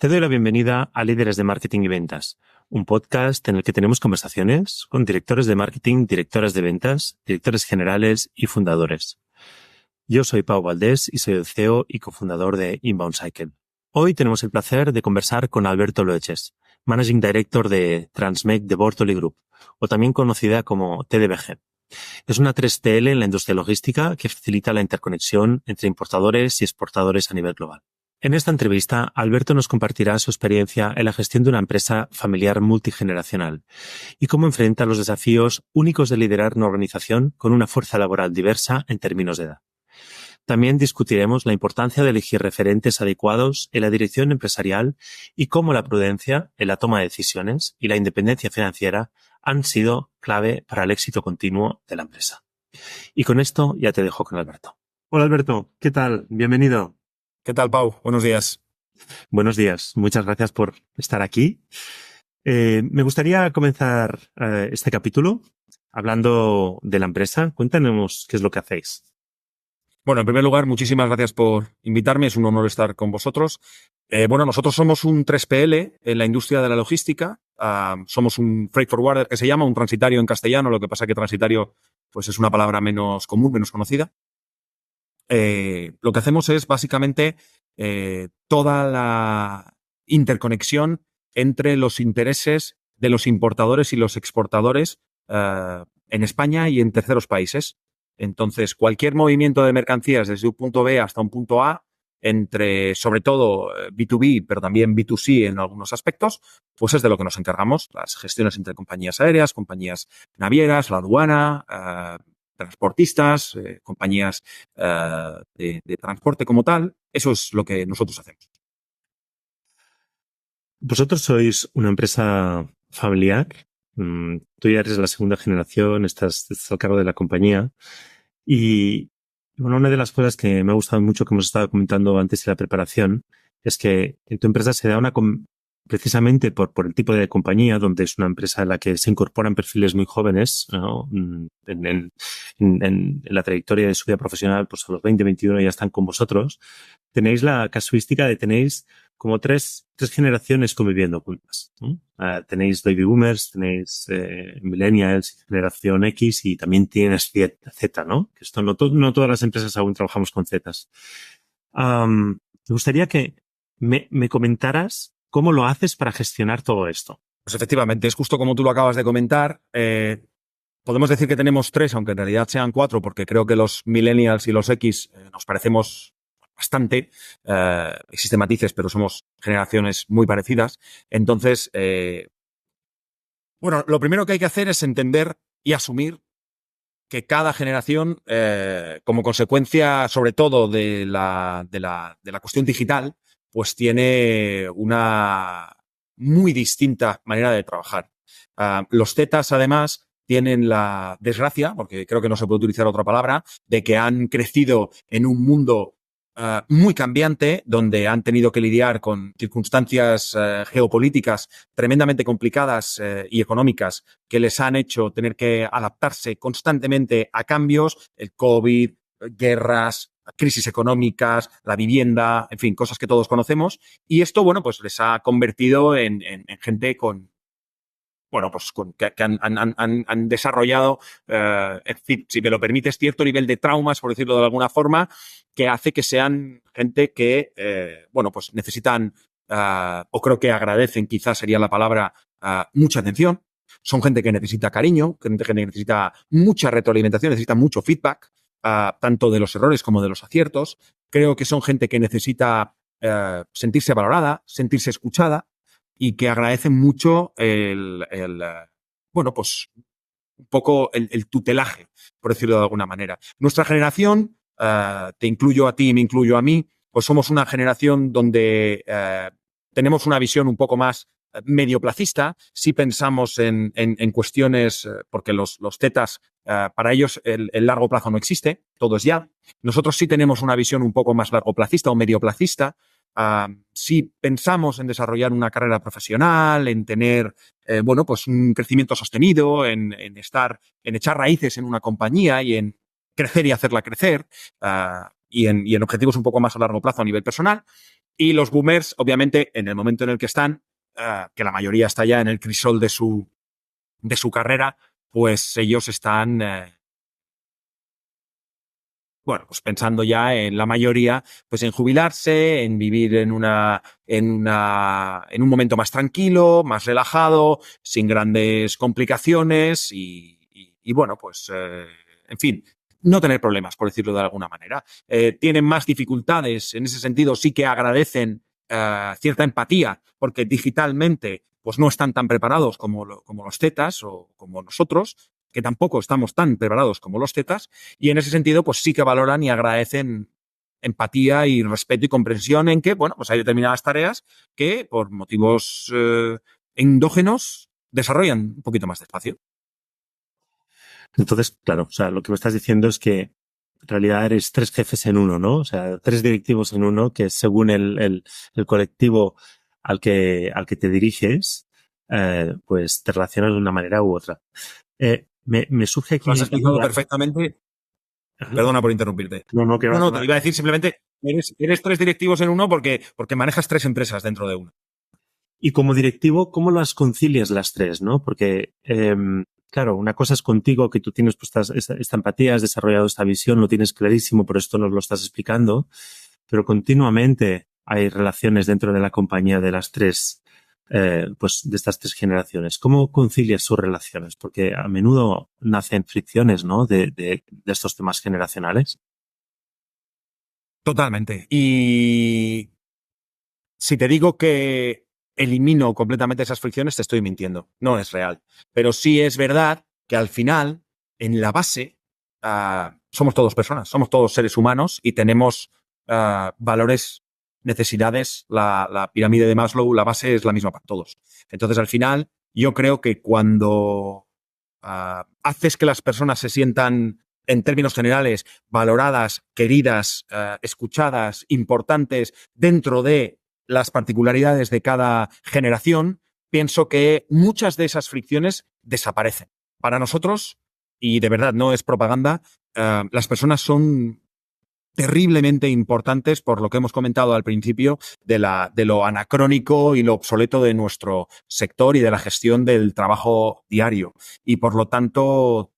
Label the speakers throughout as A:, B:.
A: Te doy la bienvenida a Líderes de Marketing y Ventas, un podcast en el que tenemos conversaciones con directores de marketing, directoras de ventas, directores generales y fundadores. Yo soy Pau Valdés y soy el CEO y cofundador de Inbound Cycle. Hoy tenemos el placer de conversar con Alberto Loeches, Managing Director de Transmec de Bortoli Group, o también conocida como TDBG. Es una 3TL en la industria logística que facilita la interconexión entre importadores y exportadores a nivel global. En esta entrevista, Alberto nos compartirá su experiencia en la gestión de una empresa familiar multigeneracional y cómo enfrenta los desafíos únicos de liderar una organización con una fuerza laboral diversa en términos de edad. También discutiremos la importancia de elegir referentes adecuados en la dirección empresarial y cómo la prudencia en la toma de decisiones y la independencia financiera han sido clave para el éxito continuo de la empresa. Y con esto ya te dejo con Alberto. Hola Alberto, ¿qué tal? Bienvenido.
B: ¿Qué tal, Pau? Buenos días.
A: Buenos días. Muchas gracias por estar aquí. Me gustaría comenzar este capítulo hablando de la empresa. Cuéntanos qué es lo que hacéis.
B: Bueno, en primer lugar, muchísimas gracias por invitarme. Es un honor estar con vosotros. Nosotros somos un 3PL en la industria de la logística. Somos un freight forwarder que se llama, un transitario en castellano. Lo que pasa es que transitario pues es una palabra menos común, menos conocida. Lo que hacemos es básicamente toda la interconexión entre los intereses de los importadores y los exportadores en España y en terceros países. Entonces, cualquier movimiento de mercancías desde un punto B hasta un punto A, entre sobre todo B2B, pero también B2C en algunos aspectos, pues es de lo que nos encargamos. Las gestiones entre compañías aéreas, compañías navieras, la aduana, transportistas, compañías de transporte como tal. Eso es lo que nosotros hacemos.
A: Vosotros sois una empresa familiar. Tú ya eres la segunda generación, estás al cargo de la compañía. Y bueno, una de las cosas que me ha gustado mucho que hemos estado comentando antes de la preparación es que en tu empresa se da precisamente por el tipo de compañía, donde es una empresa en la que se incorporan perfiles muy jóvenes, ¿no? En la trayectoria de su vida profesional, pues a los 20, 21 ya están con vosotros. Tenéis la casuística de tenéis como tres generaciones conviviendo juntas, ¿no? Tenéis baby boomers, tenéis millennials, generación X y también tienes Z, ¿no? Que esto no todas las empresas aún trabajamos con Zetas. Me gustaría que me comentaras cómo lo haces para gestionar todo esto.
B: Pues efectivamente, es justo como tú lo acabas de comentar. Podemos decir que tenemos 3, aunque en realidad sean 4, porque creo que los millennials y los X nos parecemos bastante. Existen matices, pero somos generaciones muy parecidas. Entonces, lo primero que hay que hacer es entender y asumir que cada generación, como consecuencia sobre todo de la cuestión digital, pues tiene una muy distinta manera de trabajar. Los Zetas, además, tienen la desgracia, porque creo que no se puede utilizar otra palabra, de que han crecido en un mundo muy cambiante, donde han tenido que lidiar con circunstancias geopolíticas tremendamente complicadas y económicas que les han hecho tener que adaptarse constantemente a cambios, el COVID, guerras, crisis económicas, la vivienda, en fin, cosas que todos conocemos. Y esto, pues les ha convertido en gente que han desarrollado, si me lo permites, cierto nivel de traumas, por decirlo de alguna forma, que hace que sean gente que, necesitan, o creo que agradecen, quizás sería la palabra, mucha atención. Son gente que necesita cariño, gente que necesita mucha retroalimentación, necesita mucho feedback, tanto de los errores como de los aciertos. Creo que son gente que necesita sentirse valorada, sentirse escuchada, y que agradecen mucho un poco el tutelaje, por decirlo de alguna manera. Nuestra generación, te incluyo a ti y me incluyo a mí, pues somos una generación donde tenemos una visión un poco más medioplacista. Sí pensamos en cuestiones, porque los Zetas, para ellos el largo plazo no existe, todo es ya. Nosotros sí tenemos una visión un poco más largoplacista o medioplacista. Si pensamos en desarrollar una carrera profesional, en tener, un crecimiento sostenido, en echar raíces en una compañía y en crecer y hacerla crecer, y en objetivos un poco más a largo plazo a nivel personal. Y los boomers, obviamente, en el momento en el que están, que la mayoría está ya en el crisol de su carrera, pues ellos están, bueno, pues pensando ya en la mayoría, pues en jubilarse, en vivir en un momento más tranquilo, más relajado, sin grandes complicaciones y bueno, pues, en fin, no tener problemas, por decirlo de alguna manera. Tienen más dificultades, en ese sentido sí que agradecen cierta empatía, porque digitalmente pues no están tan preparados como los tetas o como nosotros, que tampoco estamos tan preparados como los tetas, y en ese sentido pues sí que valoran y agradecen empatía y respeto y comprensión en que, bueno, pues hay determinadas tareas que por motivos endógenos desarrollan un poquito más despacio.
A: Entonces, claro, o sea, lo que me estás diciendo es que en realidad eres tres jefes en uno, ¿no? O sea, tres directivos en uno, que según el colectivo al que te diriges, pues te relacionas de una manera u otra. Me surge aquí
B: Lo has
A: una
B: explicado
A: duda.
B: perfectamente.
A: Ajá.
B: Perdona por interrumpirte.
A: No, que
B: No,
A: va, que
B: no, te
A: va.
B: lo iba a decir simplemente, eres tres directivos en uno porque manejas tres empresas dentro de una.
A: Y como directivo, ¿cómo las concilias las tres, no? Porque, claro, una cosa es contigo, que tú tienes pues, esta empatía, has desarrollado esta visión, lo tienes clarísimo, por esto nos lo estás explicando, pero continuamente hay relaciones dentro de la compañía de las tres, pues de estas tres generaciones. ¿Cómo concilias sus relaciones? Porque a menudo nacen fricciones, ¿no? De estos temas generacionales.
B: Totalmente. Y si te digo que elimino completamente esas fricciones, te estoy mintiendo. No es real. Pero sí es verdad que al final, en la base, somos todos personas, somos todos seres humanos y tenemos valores, necesidades. La pirámide de Maslow, la base es la misma para todos. Entonces, al final, yo creo que cuando haces que las personas se sientan, en términos generales, valoradas, queridas, escuchadas, importantes dentro de las particularidades de cada generación, pienso que muchas de esas fricciones desaparecen. Para nosotros, y de verdad no es propaganda, las personas son terriblemente importantes por lo que hemos comentado al principio de lo anacrónico y lo obsoleto de nuestro sector y de la gestión del trabajo diario. Y por lo tanto,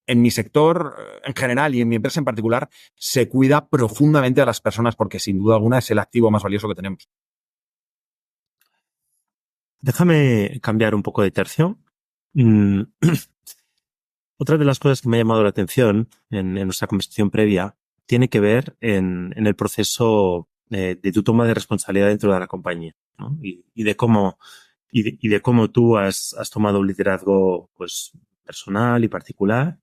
B: en mi sector en general y en mi empresa en particular, se cuida profundamente a las personas porque sin duda alguna es el activo más valioso que tenemos.
A: Déjame cambiar un poco de tercio. Mm, Otra de las cosas que me ha llamado la atención en nuestra conversación previa tiene que ver en el proceso de tu toma de responsabilidad dentro de la compañía, ¿no? Y de cómo y de cómo tú has tomado un liderazgo pues personal y particular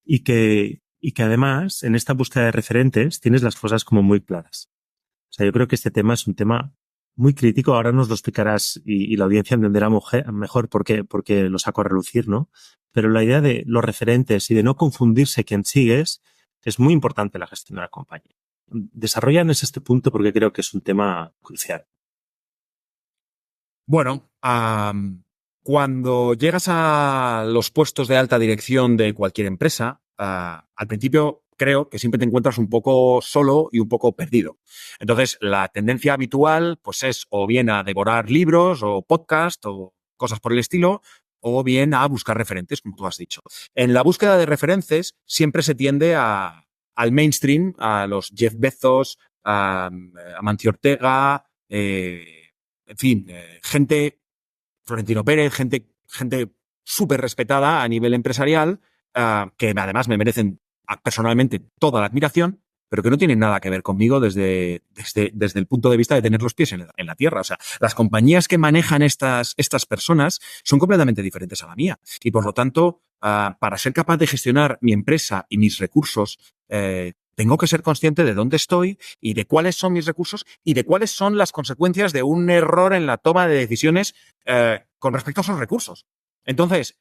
A: y que además en esta búsqueda de referentes tienes las cosas como muy claras. O sea, yo creo que este tema es un tema muy crítico. Ahora nos lo explicarás y la audiencia entenderá mejor por qué lo saco a relucir, ¿no? Pero la idea de los referentes y de no confundirse quién sigues es muy importante en la gestión de la compañía. Desarrollanos este punto porque creo que es un tema crucial.
B: Bueno, cuando llegas a los puestos de alta dirección de cualquier empresa, al principio creo que siempre te encuentras un poco solo y un poco perdido. Entonces, la tendencia habitual pues es o bien a devorar libros o podcast o cosas por el estilo, o bien a buscar referentes, como tú has dicho. En la búsqueda de referentes siempre se tiende al mainstream, a los Jeff Bezos, a Amancio Ortega, en fin, gente, Florentino Pérez, gente súper respetada a nivel empresarial, que además me merecen personalmente toda la admiración, pero que no tienen nada que ver conmigo desde el punto de vista de tener los pies en la tierra. O sea, las compañías que manejan estas personas son completamente diferentes a la mía. Y por lo tanto, para ser capaz de gestionar mi empresa y mis recursos, tengo que ser consciente de dónde estoy y de cuáles son mis recursos y de cuáles son las consecuencias de un error en la toma de decisiones con respecto a esos recursos. Entonces,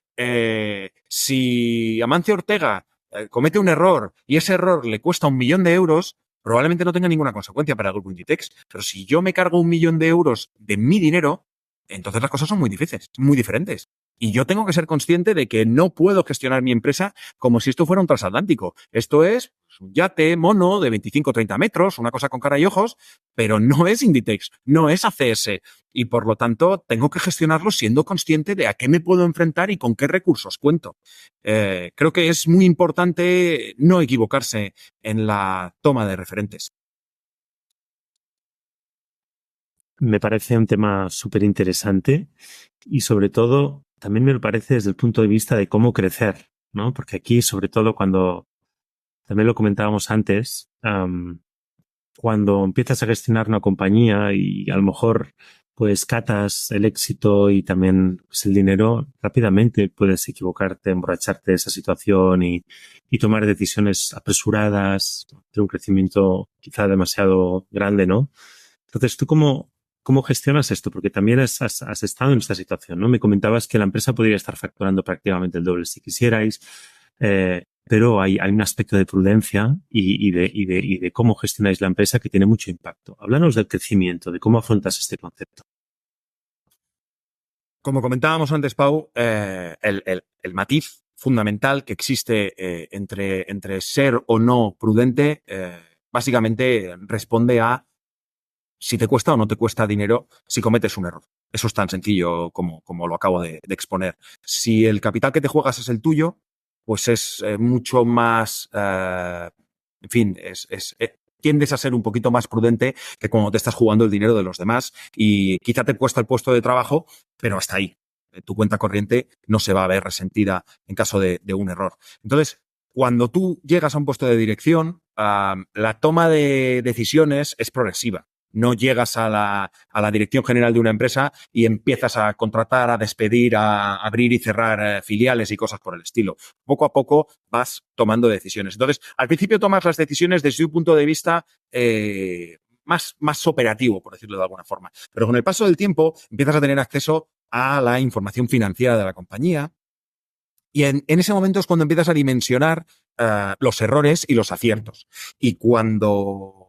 B: si Amancio Ortega comete un error y ese error le cuesta 1 millón de euros, probablemente no tenga ninguna consecuencia para el grupo Inditex. Pero si yo me cargo 1 millón de euros de mi dinero, entonces las cosas son muy difíciles, muy diferentes. Y yo tengo que ser consciente de que no puedo gestionar mi empresa como si esto fuera un transatlántico. Esto es un yate mono de 25 o 30 metros, una cosa con cara y ojos, pero no es Inditex, no es ACS. Y por lo tanto, tengo que gestionarlo siendo consciente de a qué me puedo enfrentar y con qué recursos cuento. Creo que es muy importante no equivocarse en la toma de referentes.
A: Me parece un tema súper interesante y sobre todo también me lo parece desde el punto de vista de cómo crecer, ¿no? Porque aquí, sobre todo cuando, también lo comentábamos antes, cuando empiezas a gestionar una compañía y a lo mejor pues catas el éxito y también pues, el dinero, rápidamente puedes equivocarte, emborracharte de esa situación y tomar decisiones apresuradas, de un crecimiento quizá demasiado grande, ¿no? Entonces, ¿tú cómo gestionas esto? Porque también has estado en esta situación, ¿no? Me comentabas que la empresa podría estar facturando prácticamente el doble si quisierais, pero hay un aspecto de prudencia y de cómo gestionáis la empresa que tiene mucho impacto. Háblanos del crecimiento, de cómo afrontas este concepto.
B: Como comentábamos antes, Pau, el matiz fundamental que existe entre ser o no prudente, básicamente responde a si te cuesta o no te cuesta dinero si cometes un error. Eso es tan sencillo como lo acabo de exponer. Si el capital que te juegas es el tuyo, pues es mucho más, en fin, tiendes a ser un poquito más prudente que cuando te estás jugando el dinero de los demás y quizá te cuesta el puesto de trabajo, pero hasta ahí. Tu cuenta corriente no se va a ver resentida en caso de un error. Entonces, cuando tú llegas a un puesto de dirección, la toma de decisiones es progresiva. No llegas a la dirección general de una empresa y empiezas a contratar, a despedir, a abrir y cerrar filiales y cosas por el estilo. Poco a poco vas tomando decisiones. Entonces, al principio tomas las decisiones desde un punto de vista más operativo, por decirlo de alguna forma. Pero con el paso del tiempo empiezas a tener acceso a la información financiera de la compañía y en ese momento es cuando empiezas a dimensionar los errores y los aciertos. Y cuando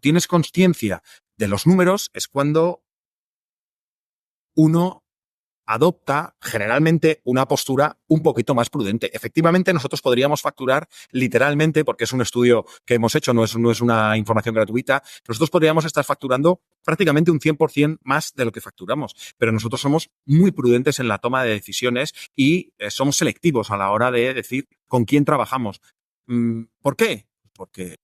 B: tienes consciencia de los números es cuando uno adopta generalmente una postura un poquito más prudente. Efectivamente, nosotros podríamos facturar literalmente, porque es un estudio que hemos hecho, no es una información gratuita, nosotros podríamos estar facturando prácticamente un 100% más de lo que facturamos. Pero nosotros somos muy prudentes en la toma de decisiones y somos selectivos a la hora de decir con quién trabajamos. ¿Por qué? Porque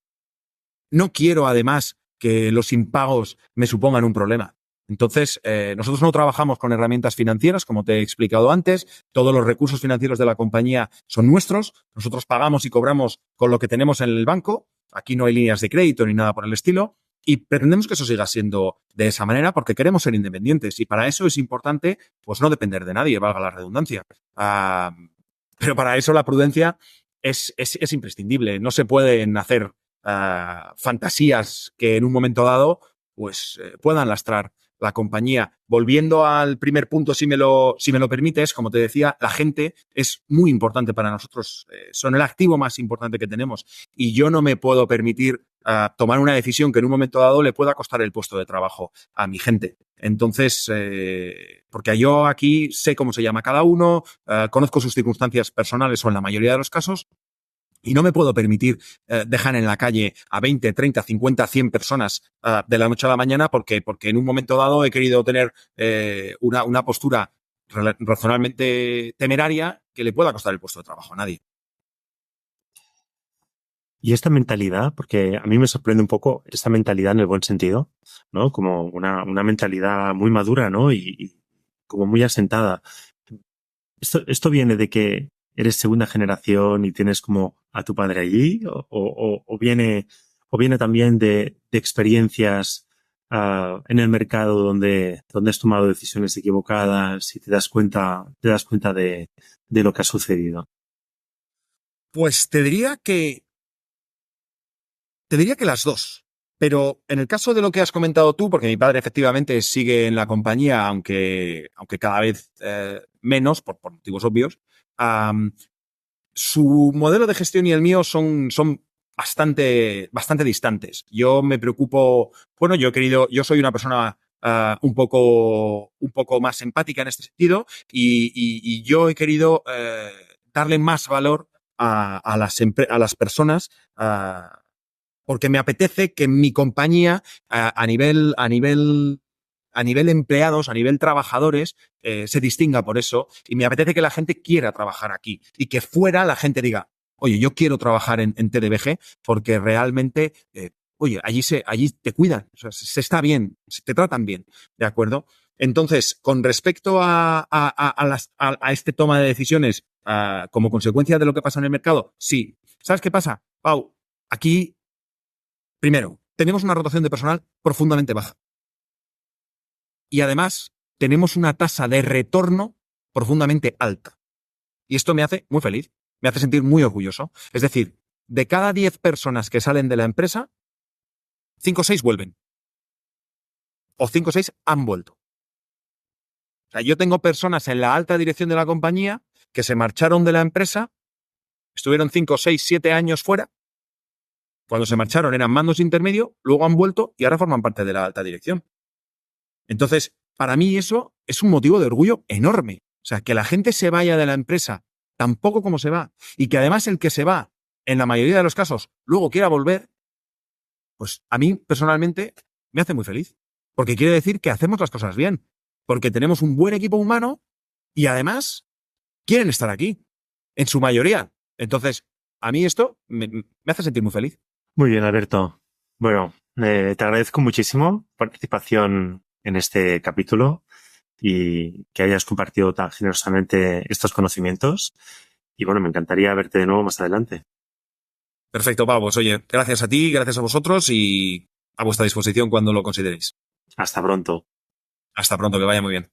B: no quiero, además, que los impagos me supongan un problema. Entonces, nosotros no trabajamos con herramientas financieras, como te he explicado antes. Todos los recursos financieros de la compañía son nuestros. Nosotros pagamos y cobramos con lo que tenemos en el banco. Aquí no hay líneas de crédito ni nada por el estilo. Y pretendemos que eso siga siendo de esa manera porque queremos ser independientes. Y para eso es importante, pues, no depender de nadie, valga la redundancia. Pero para eso la prudencia es imprescindible. No se pueden hacer fantasías que en un momento dado pues puedan lastrar la compañía. Volviendo al primer punto, si me lo permites, como te decía, la gente es muy importante para nosotros. Son el activo más importante que tenemos y yo no me puedo permitir tomar una decisión que en un momento dado le pueda costar el puesto de trabajo a mi gente. Entonces, porque yo aquí sé cómo se llama cada uno, conozco sus circunstancias personales o en la mayoría de los casos. Y no me puedo permitir dejar en la calle a 20, 30, 50, 100 personas de la noche a la mañana porque en un momento dado he querido tener una postura razonablemente temeraria que le pueda costar el puesto de trabajo a nadie.
A: Y esta mentalidad, porque a mí me sorprende un poco esta mentalidad en el buen sentido, ¿no? Como una mentalidad muy madura, ¿no? Y como muy asentada. ¿Esto viene de que eres segunda generación y tienes como a tu padre allí? ¿O viene también de experiencias en el mercado donde has tomado decisiones equivocadas y te das cuenta de lo que ha sucedido?
B: Pues te diría que las dos. Pero en el caso de lo que has comentado tú, porque mi padre efectivamente sigue en la compañía, aunque cada vez menos, por motivos obvios, su modelo de gestión y el mío son bastante distantes. Yo me preocupo, bueno, yo soy una persona un poco más empática en este sentido y yo he querido darle más valor a las personas porque me apetece que mi compañía a nivel empleados, a nivel trabajadores, se distinga por eso y me apetece que la gente quiera trabajar aquí y que fuera la gente diga, oye, yo quiero trabajar en TDBG porque realmente, oye, allí te cuidan, o sea, se está bien, te tratan bien, ¿de acuerdo? Entonces, con respecto a este toma de decisiones como consecuencia de lo que pasa en el mercado, sí. ¿Sabes qué pasa, Pau? Aquí, primero, tenemos una rotación de personal profundamente baja. Y además, tenemos una tasa de retorno profundamente alta. Y esto me hace muy feliz, me hace sentir muy orgulloso. Es decir, de cada 10 personas que salen de la empresa, 5 o 6 vuelven. O 5 o 6 han vuelto. O sea, yo tengo personas en la alta dirección de la compañía que se marcharon de la empresa, estuvieron 5, 6, 7 años fuera. Cuando se marcharon eran mandos intermedios, luego han vuelto y ahora forman parte de la alta dirección. Entonces, para mí eso es un motivo de orgullo enorme. O sea, que la gente se vaya de la empresa tan poco como se va y que además el que se va, en la mayoría de los casos, luego quiera volver, pues a mí personalmente me hace muy feliz. Porque quiere decir que hacemos las cosas bien. Porque tenemos un buen equipo humano y además quieren estar aquí, en su mayoría. Entonces, a mí esto me hace sentir muy feliz.
A: Muy bien, Alberto. Bueno, te agradezco muchísimo tu participación en este capítulo y que hayas compartido tan generosamente estos conocimientos. Y bueno, me encantaría verte de nuevo más adelante.
B: Perfecto, Pau. Pues oye, gracias a ti, gracias a vosotros y a vuestra disposición cuando lo consideréis.
A: Hasta pronto.
B: Hasta pronto, que vaya muy bien.